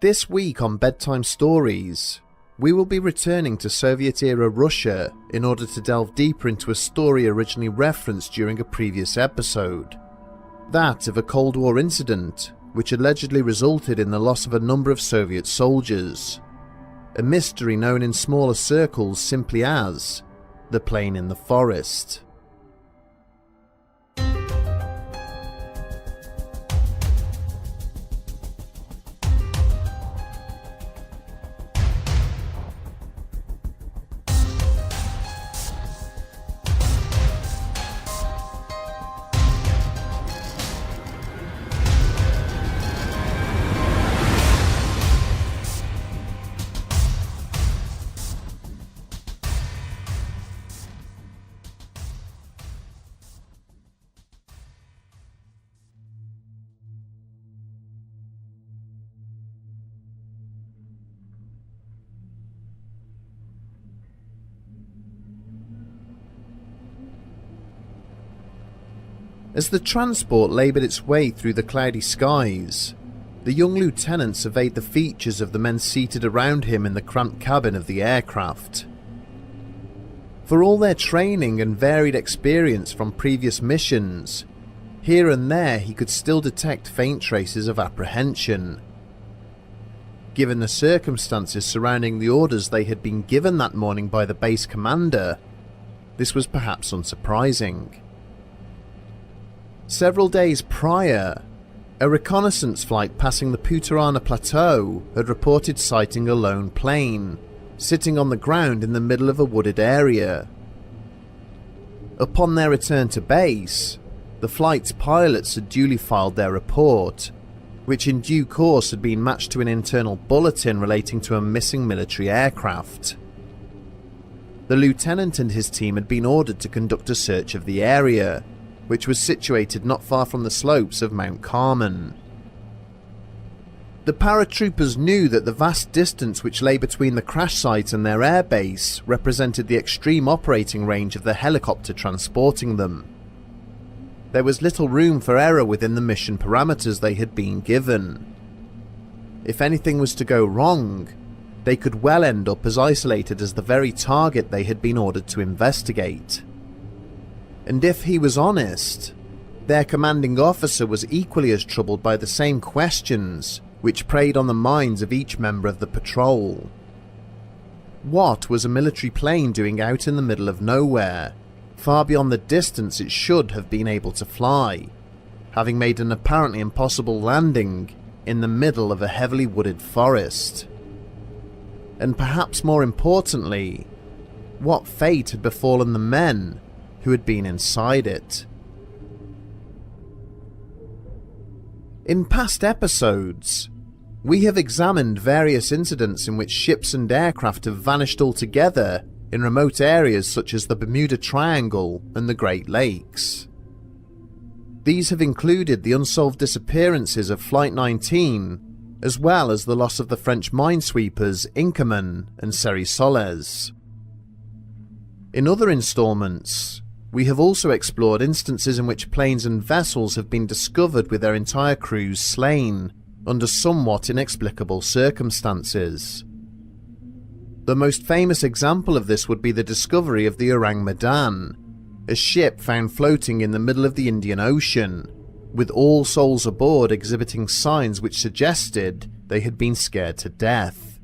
This week on Bedtime Stories, we will be returning to Soviet-era Russia in order to delve deeper into a story originally referenced during a previous episode. That of a Cold War incident which allegedly resulted in the loss of a number of Soviet soldiers. A mystery known in smaller circles simply as the plane in the forest. As the transport laboured its way through the cloudy skies, the young lieutenant surveyed the features of the men seated around him in the cramped cabin of the aircraft. For all their training and varied experience from previous missions, here and there he could still detect faint traces of apprehension. Given the circumstances surrounding the orders they had been given that morning by the base commander, this was perhaps unsurprising. Several days prior, a reconnaissance flight passing the Putarana Plateau had reported sighting a lone plane, sitting on the ground in the middle of a wooded area. Upon their return to base, the flight's pilots had duly filed their report, which in due course had been matched to an internal bulletin relating to a missing military aircraft. The lieutenant and his team had been ordered to conduct a search of the area, which was situated not far from the slopes of Mount Carmel. The paratroopers knew that the vast distance which lay between the crash site and their airbase represented the extreme operating range of the helicopter transporting them. There was little room for error within the mission parameters they had been given. If anything was to go wrong, they could well end up as isolated as the very target they had been ordered to investigate. And if he was honest, their commanding officer was equally as troubled by the same questions which preyed on the minds of each member of the patrol. What was a military plane doing out in the middle of nowhere, far beyond the distance it should have been able to fly, having made an apparently impossible landing in the middle of a heavily wooded forest? And perhaps more importantly, what fate had befallen the men who had been inside it? In past episodes, we have examined various incidents in which ships and aircraft have vanished altogether in remote areas such as the Bermuda Triangle and the Great Lakes. These have included the unsolved disappearances of Flight 19, as well as the loss of the French minesweepers Inkerman and Cerisoles. In other installments, we have also explored instances in which planes and vessels have been discovered with their entire crews slain under somewhat inexplicable circumstances. The most famous example of this would be the discovery of the Orang Medan, a ship found floating in the middle of the Indian Ocean, with all souls aboard exhibiting signs which suggested they had been scared to death.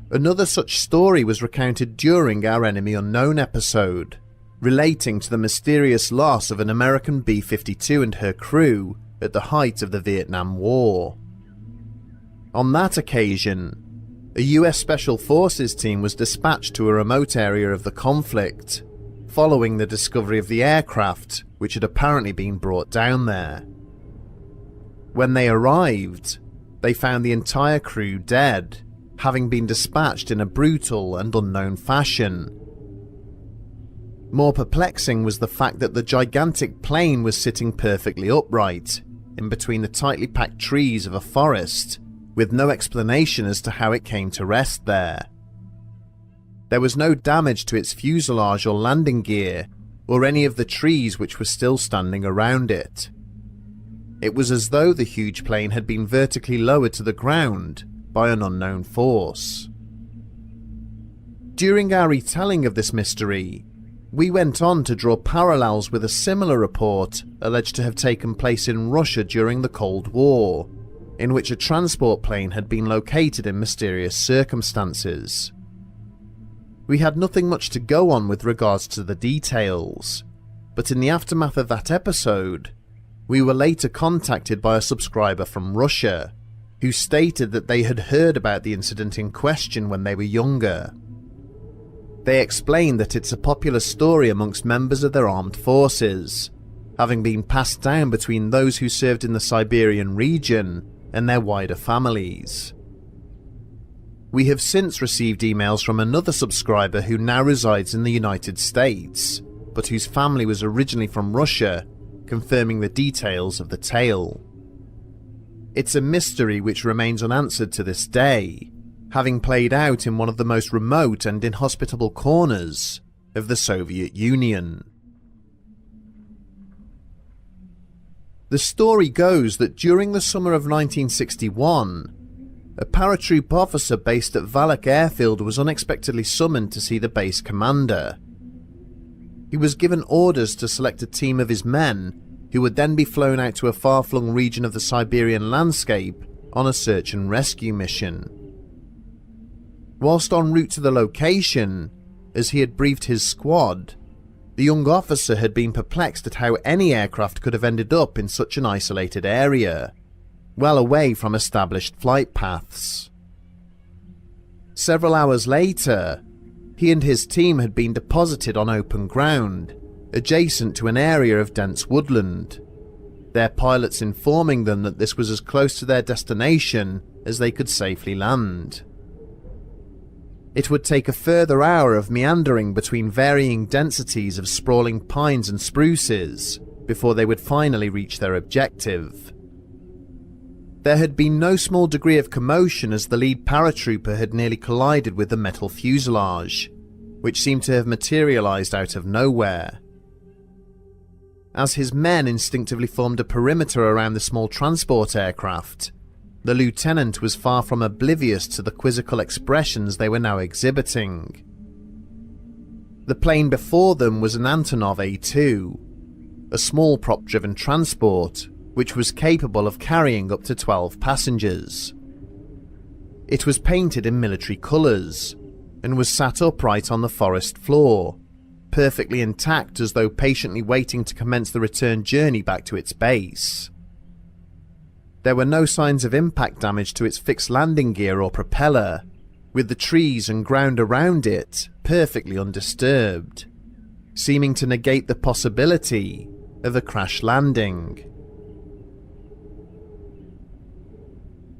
Another such story was recounted during our Enemy Unknown episode, relating to the mysterious loss of an American B-52 and her crew at the height of the Vietnam War. On that occasion, a US Special Forces team was dispatched to a remote area of the conflict, following the discovery of the aircraft which had apparently been brought down there. When they arrived, they found the entire crew dead, having been dispatched in a brutal and unknown fashion. More perplexing was the fact that the gigantic plane was sitting perfectly upright, in between the tightly packed trees of a forest, with no explanation as to how it came to rest there. There was no damage to its fuselage or landing gear, or any of the trees which were still standing around it. It was as though the huge plane had been vertically lowered to the ground by an unknown force. During our retelling of this mystery, we went on to draw parallels with a similar report alleged to have taken place in Russia during the Cold War, in which a transport plane had been located in mysterious circumstances. We had nothing much to go on with regards to the details, but in the aftermath of that episode, we were later contacted by a subscriber from Russia, who stated that they had heard about the incident in question when they were younger. They explained that it's a popular story amongst members of their armed forces, having been passed down between those who served in the Siberian region and their wider families. We have since received emails from another subscriber who now resides in the United States, but whose family was originally from Russia, confirming the details of the tale. It's a mystery which remains unanswered to this day, having played out in one of the most remote and inhospitable corners of the Soviet Union. The story goes that during the summer of 1961, a paratroop officer based at Valak Airfield was unexpectedly summoned to see the base commander. He was given orders to select a team of his men who would then be flown out to a far-flung region of the Siberian landscape on a search and rescue mission. Whilst en route to the location, as he had briefed his squad, the young officer had been perplexed at how any aircraft could have ended up in such an isolated area, well away from established flight paths. Several hours later, he and his team had been deposited on open ground, adjacent to an area of dense woodland, their pilots informing them that this was as close to their destination as they could safely land. It would take a further hour of meandering between varying densities of sprawling pines and spruces before they would finally reach their objective. There had been no small degree of commotion as the lead paratrooper had nearly collided with the metal fuselage, which seemed to have materialized out of nowhere. As his men instinctively formed a perimeter around the small transport aircraft, the lieutenant was far from oblivious to the quizzical expressions they were now exhibiting. The plane before them was an Antonov A-2, a small prop-driven transport which was capable of carrying up to 12 passengers. It was painted in military colours and was sat upright on the forest floor, perfectly intact as though patiently waiting to commence the return journey back to its base. There were no signs of impact damage to its fixed landing gear or propeller, with the trees and ground around it perfectly undisturbed, seeming to negate the possibility of a crash landing.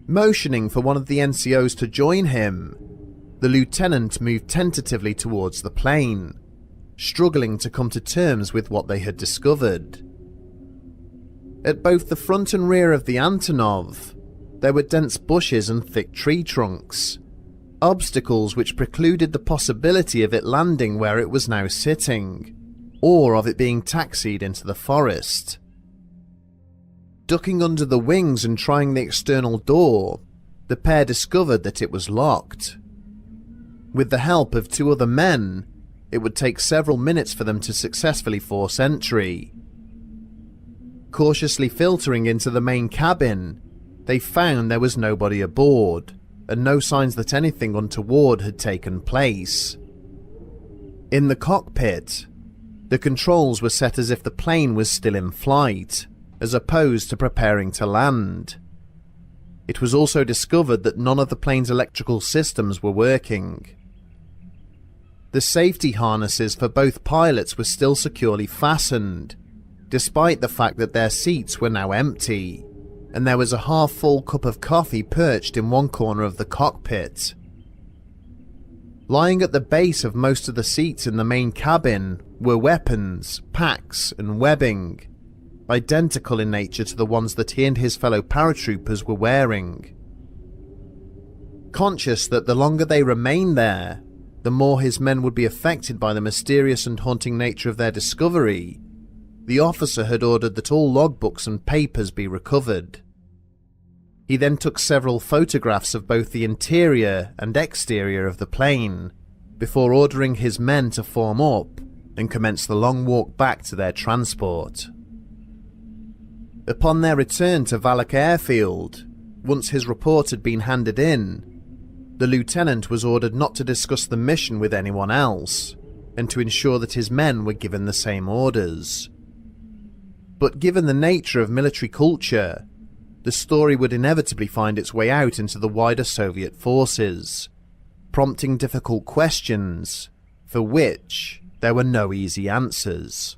Motioning for one of the NCOs to join him, the lieutenant moved tentatively towards the plane, struggling to come to terms with what they had discovered. At both the front and rear of the Antonov, there were dense bushes and thick tree trunks, obstacles which precluded the possibility of it landing where it was now sitting, or of it being taxied into the forest. Ducking under the wings and trying the external door, the pair discovered that it was locked. With the help of two other men, it would take several minutes for them to successfully force entry. Cautiously filtering into the main cabin, they found there was nobody aboard, and no signs that anything untoward had taken place. In the cockpit, the controls were set as if the plane was still in flight, as opposed to preparing to land. It was also discovered that none of the plane's electrical systems were working. The safety harnesses for both pilots were still securely fastened, despite the fact that their seats were now empty, and there was a half-full cup of coffee perched in one corner of the cockpit. Lying at the base of most of the seats in the main cabin were weapons, packs, and webbing, identical in nature to the ones that he and his fellow paratroopers were wearing. Conscious that the longer they remained there, the more his men would be affected by the mysterious and haunting nature of their discovery, the officer had ordered that all logbooks and papers be recovered. He then took several photographs of both the interior and exterior of the plane, before ordering his men to form up and commence the long walk back to their transport. Upon their return to Valak Airfield, once his report had been handed in, the lieutenant was ordered not to discuss the mission with anyone else, and to ensure that his men were given the same orders. But given the nature of military culture, the story would inevitably find its way out into the wider Soviet forces, prompting difficult questions, for which there were no easy answers.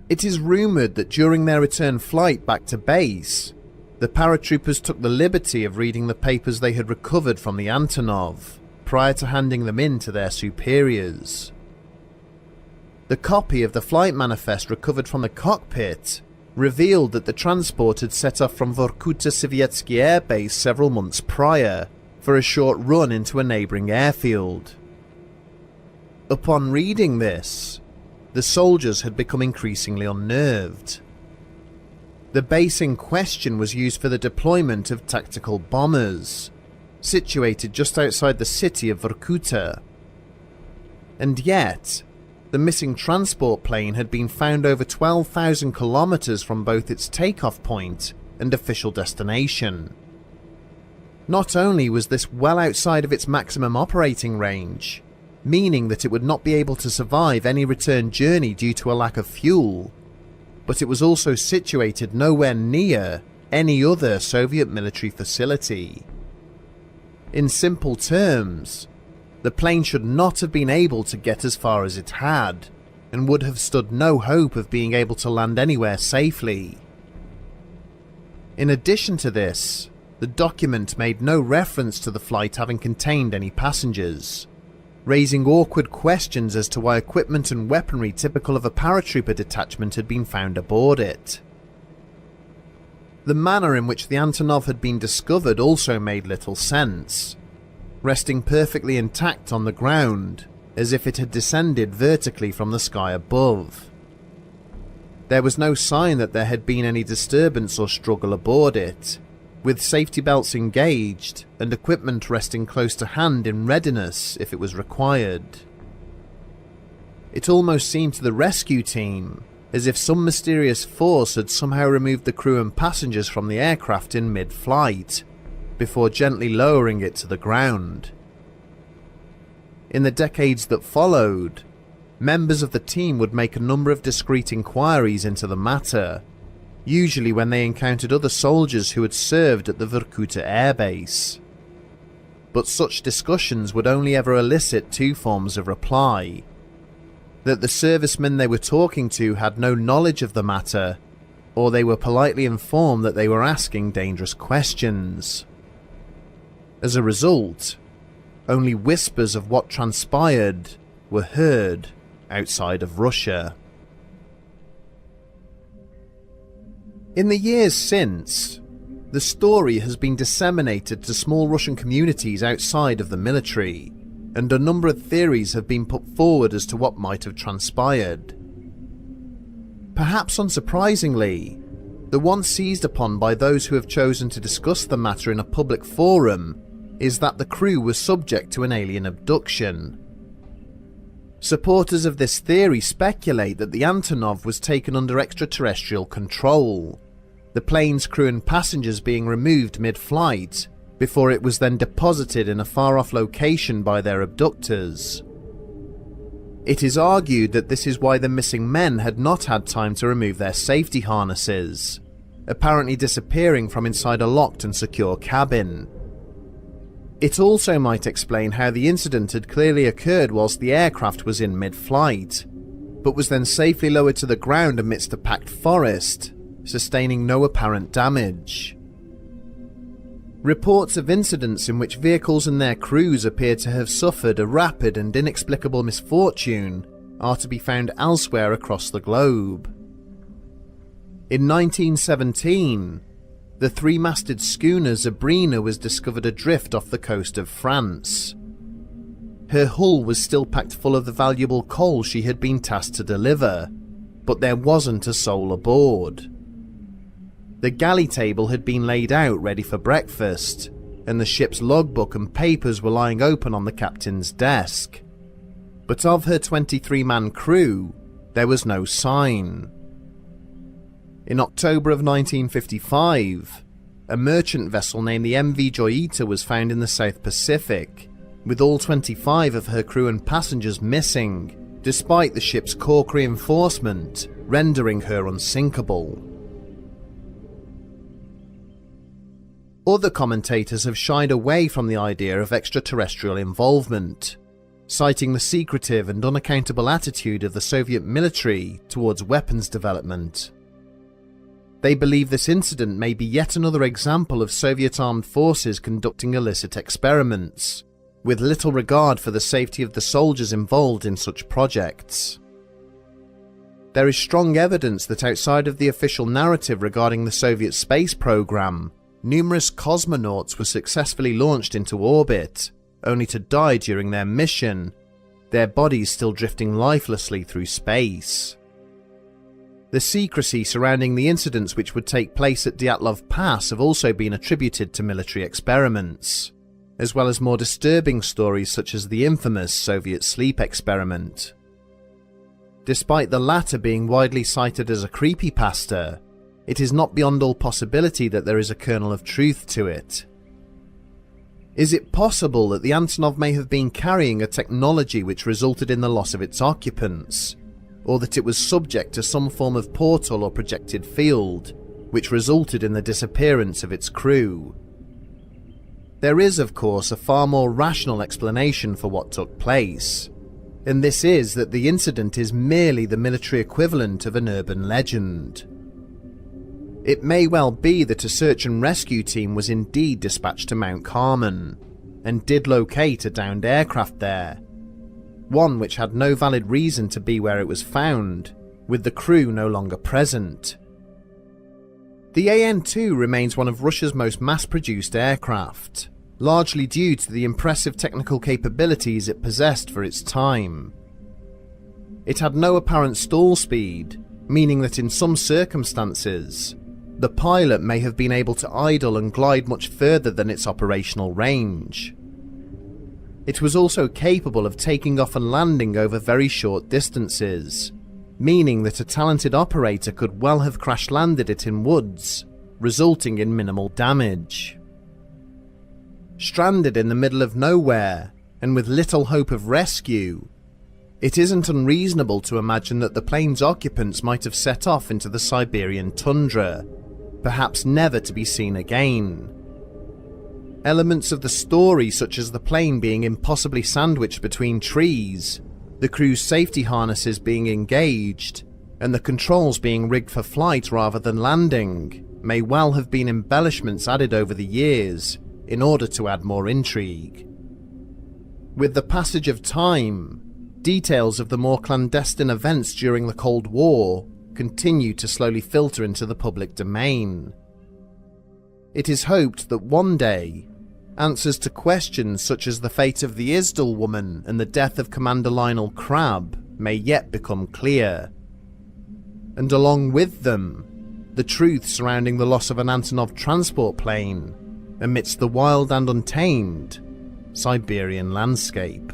It is rumoured that during their return flight back to base, the paratroopers took the liberty of reading the papers they had recovered from the Antonov prior to handing them in to their superiors. The copy of the flight manifest recovered from the cockpit revealed that the transport had set off from Vorkuta Sovietsky Air Base several months prior for a short run into a neighbouring airfield. Upon reading this, the soldiers had become increasingly unnerved. The base in question was used for the deployment of tactical bombers, situated just outside the city of Vorkuta. And yet, the missing transport plane had been found over 12,000 kilometers from both its takeoff point and official destination. Not only was this well outside of its maximum operating range, meaning that it would not be able to survive any return journey due to a lack of fuel, but it was also situated nowhere near any other Soviet military facility. In simple terms, the plane should not have been able to get as far as it had, and would have stood no hope of being able to land anywhere safely. In addition to this, the document made no reference to the flight having contained any passengers, raising awkward questions as to why equipment and weaponry typical of a paratrooper detachment had been found aboard it. The manner in which the Antonov had been discovered also made little sense, resting perfectly intact on the ground, as if it had descended vertically from the sky above. There was no sign that there had been any disturbance or struggle aboard it, with safety belts engaged and equipment resting close to hand in readiness if it was required. It almost seemed to the rescue team as if some mysterious force had somehow removed the crew and passengers from the aircraft in mid-flight, before gently lowering it to the ground. In the decades that followed, members of the team would make a number of discreet inquiries into the matter, usually when they encountered other soldiers who had served at the Vorkuta Air Base. But such discussions would only ever elicit two forms of reply: that the servicemen they were talking to had no knowledge of the matter, or they were politely informed that they were asking dangerous questions. As a result, only whispers of what transpired were heard outside of Russia. In the years since, the story has been disseminated to small Russian communities outside of the military, and a number of theories have been put forward as to what might have transpired. Perhaps unsurprisingly, the one seized upon by those who have chosen to discuss the matter in a public forum is that the crew was subject to an alien abduction. Supporters of this theory speculate that the Antonov was taken under extraterrestrial control, the plane's crew and passengers being removed mid-flight, before it was then deposited in a far-off location by their abductors. It is argued that this is why the missing men had not had time to remove their safety harnesses, apparently disappearing from inside a locked and secure cabin. It also might explain how the incident had clearly occurred whilst the aircraft was in mid-flight, but was then safely lowered to the ground amidst a packed forest, sustaining no apparent damage. Reports of incidents in which vehicles and their crews appear to have suffered a rapid and inexplicable misfortune are to be found elsewhere across the globe. In 1917, the three-masted schooner Zabrina was discovered adrift off the coast of France. Her hull was still packed full of the valuable coal she had been tasked to deliver, but there wasn't a soul aboard. The galley table had been laid out ready for breakfast, and the ship's logbook and papers were lying open on the captain's desk. But of her 23-man crew, there was no sign. In October of 1955, a merchant vessel named the MV Joyita was found in the South Pacific, with all 25 of her crew and passengers missing, despite the ship's caulk reinforcement rendering her unsinkable. Other commentators have shied away from the idea of extraterrestrial involvement, citing the secretive and unaccountable attitude of the Soviet military towards weapons development. They believe this incident may be yet another example of Soviet armed forces conducting illicit experiments, with little regard for the safety of the soldiers involved in such projects. There is strong evidence that outside of the official narrative regarding the Soviet space program, numerous cosmonauts were successfully launched into orbit, only to die during their mission, their bodies still drifting lifelessly through space. The secrecy surrounding the incidents which would take place at Dyatlov Pass have also been attributed to military experiments, as well as more disturbing stories such as the infamous Soviet sleep experiment. Despite the latter being widely cited as a creepypasta, it is not beyond all possibility that there is a kernel of truth to it. Is it possible that the Antonov may have been carrying a technology which resulted in the loss of its occupants, or that it was subject to some form of portal or projected field, which resulted in the disappearance of its crew? There is, of course, a far more rational explanation for what took place, and this is that the incident is merely the military equivalent of an urban legend. It may well be that a search and rescue team was indeed dispatched to Mount Carmel, and did locate a downed aircraft there, one which had no valid reason to be where it was found, with the crew no longer present. The AN-2 remains one of Russia's most mass-produced aircraft, largely due to the impressive technical capabilities it possessed for its time. It had no apparent stall speed, meaning that in some circumstances, the pilot may have been able to idle and glide much further than its operational range. It was also capable of taking off and landing over very short distances, meaning that a talented operator could well have crash-landed it in woods, resulting in minimal damage. Stranded in the middle of nowhere, and with little hope of rescue, it isn't unreasonable to imagine that the plane's occupants might have set off into the Siberian tundra, perhaps never to be seen again. Elements of the story, such as the plane being impossibly sandwiched between trees, the crew's safety harnesses being engaged, and the controls being rigged for flight rather than landing, may well have been embellishments added over the years in order to add more intrigue. With the passage of time, details of the more clandestine events during the Cold War continue to slowly filter into the public domain. It is hoped that one day, answers to questions such as the fate of the Isdal woman and the death of Commander Lionel Crabb may yet become clear. And along with them, the truth surrounding the loss of an Antonov transport plane amidst the wild and untamed Siberian landscape.